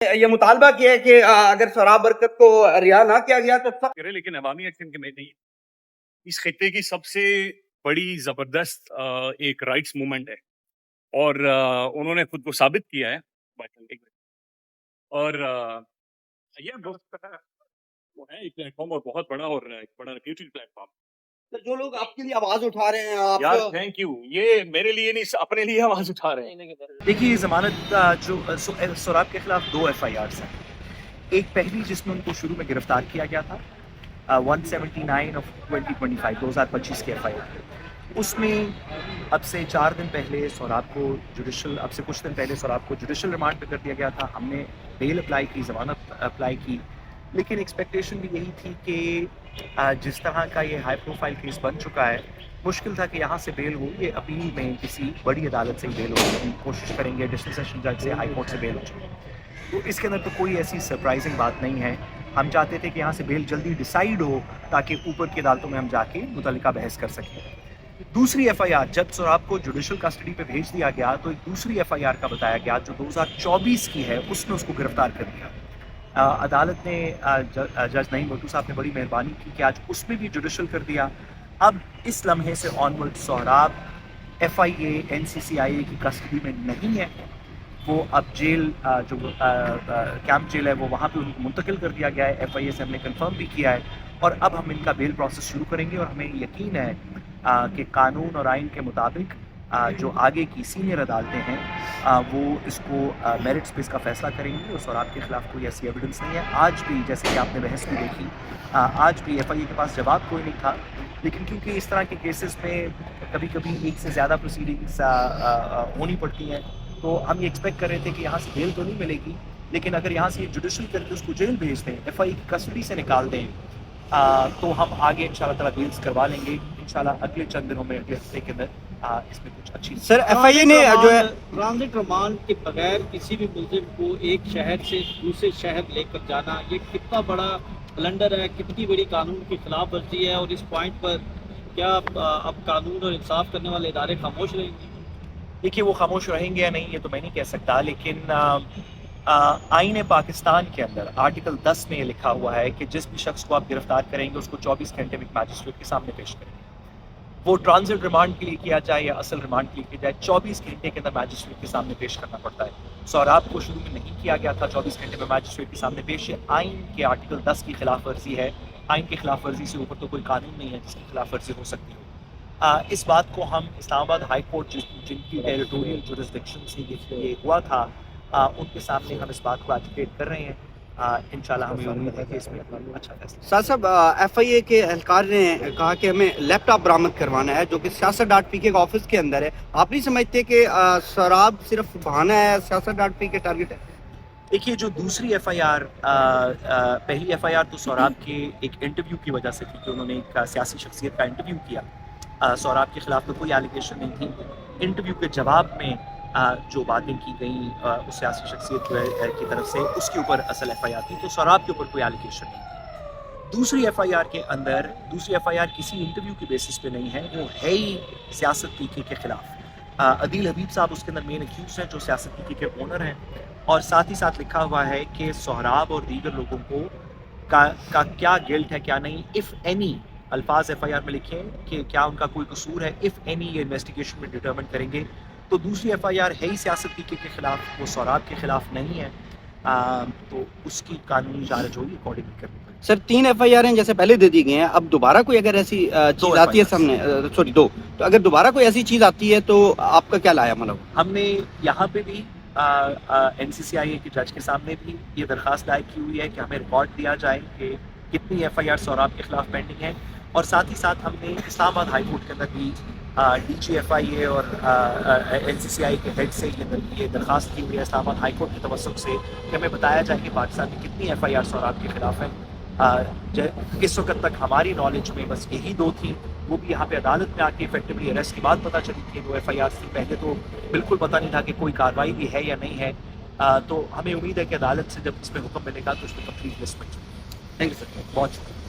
ये मुतालबा किया है कि अगर सोहराब बरकत को रिहा ना किया गया तो सब करे, लेकिन अवामी एक्शन कमेटी इस खित्ते की सबसे बड़ी जबरदस्त एक राइट्स मूवमेंट है और उन्होंने खुद को साबित किया है। और ये वो है एक प्लेटफॉर्म और बहुत बड़ा और एक बड़ा रेप्यूटेड प्लेटफॉर्म। तो जो लोग आपके लिए आवाज उठा रहे हैं यार आप थैंक यू, ये मेरे लिए नहीं अपने लिए आवाज उठा रहे हैं। देखिए, जमानत जो सोराब के खिलाफ 2 FIRs हैं। एक पहली जिसमें उनको शुरू में गिरफ्तार किया गया था 179 ऑफ 2025 2025 की FIR। उसमें अब से 4 दिन पहले सोराब को कुछ दिन पहले सोराब को जुडिशल रिमांड पे कर दिया गया था। हमने बेल अप्लाई की, जमानत अप्लाई की, लेकिन एक्सपेक्टेशन भी यही थी कि जिस तरह का ये हाई प्रोफाइल केस बन चुका है, मुश्किल था कि यहाँ से बेल हो। ये अपील में किसी बड़ी अदालत से ही बेल हो, हम कोशिश करेंगे डिस्ट्रिक्ट सेशन जज से, हाई कोर्ट से बेल हो जाए। तो इसके अंदर तो कोई ऐसी सरप्राइजिंग बात नहीं है। हम चाहते थे कि यहाँ से बेल जल्दी डिसाइड हो ताकि ऊपर की अदालतों में हम जाके मुतल्लिका बहस कर सकें। दूसरी FIR जब सोराब को जुडिशल कस्टडी पे भेज दिया गया तो एक दूसरी FIR का बताया गया जो 2024 की है, उसने उसको गिरफ्तार कर दिया। अदालत ने जज नईम भट्टू साहब ने बड़ी मेहरबानी की कि आज उसमें भी जुडिशल कर दिया। अब इस लम्हे से ऑनवर्ड सोहराब FIA NCCIA की कस्टडी में नहीं है। वो अब जेल जो कैंप जेल है वो वहाँ पे उनको मुंतकिल कर दिया गया है। FIA से हमने कंफर्म भी किया है और अब हम इनका बेल प्रोसेस शुरू करेंगे और हमें यकीन है कि कानून और आइन के मुताबिक जो आगे की सीनियर अदालतें हैं वो इसको मेरिट्स पे इसका फैसला करेंगी और सोराब के खिलाफ कोई ऐसी एविडेंस नहीं है। आज भी जैसे कि आपने बहस भी देखी, आज भी FIA के पास जवाब कोई नहीं था, लेकिन क्योंकि इस तरह के केसेस में कभी कभी एक से ज़्यादा प्रोसीडिंग्स होनी पड़ती हैं, तो हम ये एक्सपेक्ट कर रहे थे कि यहाँ से बेल तो नहीं मिलेगी, लेकिन अगर यहाँ से जुडिशल करके उसको जेल भेज दें, FIA की कस्टडी से निकाल दें, तो हम आगे इंशाल्लाह ताला बेल्स करवा लेंगे। इंशाल्लाह अगले चंद दिनों में, अगले हफ्ते के अंदर इसमें कुछ अच्छी सर FIA ने जो है ट्रांजिट रिमांड के बगैर किसी भी मुलजिम को एक शहर से दूसरे शहर लेकर जाना, ये कितना बड़ा ब्लंडर है, कितनी बड़ी कानून की खिलाफ वर्जी है। और इस पॉइंट पर क्या अब कानून और इंसाफ करने वाले इदारे खामोश रहेंगे? देखिए, वो खामोश रहेंगे या नहीं ये तो मैं नहीं कह सकता, लेकिन आईन पाकिस्तान के अंदर आर्टिकल 10 में ये लिखा हुआ है कि जिस भी शख्स को आप गिरफ्तार करेंगे उसको 24 घंटे में मैजिस्ट्रेट के सामने पेश करेंगे। वो ट्रांजिट रिमांड के लिए किया जाए या असल रिमांड के लिए किया जाए, 24 घंटे के अंदर मैजिस्ट्रेट के सामने पेश करना पड़ता है। सोहराब को शुरू में नहीं किया गया था 24 घंटे में मैजिस्ट्रेट के सामने पेश। आइन के आर्टिकल 10 की खिलाफ वर्जी है। आइन की खिलाफ वर्जी से ऊपर तो कोई कानून नहीं है जिसकी खिलाफ वर्जी हो सकती हो। इस बात को हम इस्लामाबाद हाई कोर्ट जिनकी टेरिटोरियल जुरिस्डिक्शन से ये हुआ था, उनके सामने हम इस बात को एजुकेट कर रहे हैं। इंशाल्लाह हमें उम्मीद है कि इसमें अच्छा फैसला। साहब FIA के एहलकार ने कहा कि हमें लैपटॉप बरामद करवाना है जो कि siyaset.pk के ऑफिस के अंदर है। आप नहीं समझते कि सोहराब सिर्फ बहाना है, siyaset.pk टारगेट है? देखिए, जो दूसरी FIR, पहली FIR तो सोहराब के एक इंटरव्यू की वजह से थी कि उन्होंने एक सियासी शख्सियत का इंटरव्यू किया। सोहराब के खिलाफ तो कोई एलिगेशन नहीं थी। इंटरव्यू के जवाब में जो बातें की गई उस सियासी शख्सियत की तरफ से, उसके ऊपर असल FIR थी, तो सोहराब के ऊपर कोई एलिगेशन नहीं थी। दूसरी FIR के अंदर दूसरी FIR किसी इंटरव्यू की बेसिस पे नहीं है, वो है ही Siyaset.pk के खिलाफ। अदील हबीब साहब उसके अंदर मेन एक्यूज हैं जो Siyaset.pk के ओनर हैं, और साथ ही साथ लिखा हुआ है कि सोहराब और दीगर लोगों को का क्या गिल्ट है क्या नहीं। इफ़ एनी अल्फाज FIR में लिखे कि क्या उनका कोई कसूर है, इफ़ एनी ये इन्वेस्टिगेशन में डिटर्मिन करेंगे। तो दूसरी FIR है ही Siyaset.pk के खिलाफ, वो सोहराब के खिलाफ नहीं है, तो उसकी कानूनी चार्ज होगी अकॉर्डिंगली करनी पड़ेगी। सर 3 FIR हैं जैसे पहले दे दी गई हैं, अब दोबारा कोई अगर ऐसी चीज़ आती है सामने, सॉरी 2, तो अगर दोबारा कोई ऐसी चीज़ आती है तो आपका क्या लाया मतलब? हमने यहाँ पे भी NCCIA के जज के सामने भी ये दरख्वास्त दायर की हुई है कि हमें रिकॉर्ड दिया जाए कि कितनी FIR सोहराब के खिलाफ पेंडिंग है, और साथ ही साथ हमने इस्लामाबाद हाई कोर्ट के अंदर भी DG FIA और NCCIA के हेड से ये दरख्वास्त की हुई है इस्लामाबाद हाई कोर्ट की तवस्सुत से कि हमें बताया जाए कि पाकिस्तान में कितनी FIR सोहराब के खिलाफ है। इस वक्त तक हमारी नॉलेज में बस यही 2 थी, वो भी यहाँ पे अदालत में आके इफेक्टिवली अरेस्ट के बाद पता चली थी 2 FIR थी। पहले तो बिल्कुल पता नहीं था कि कोई कार्रवाई भी है या नहीं है। तो हमें उम्मीद है कि अदालत से जब इसमें हुक्म मिलेगा तो इसमें कंप्लीट लिस्ट बन जाएगी। थैंक यू सर, बहुत शुक्रिया।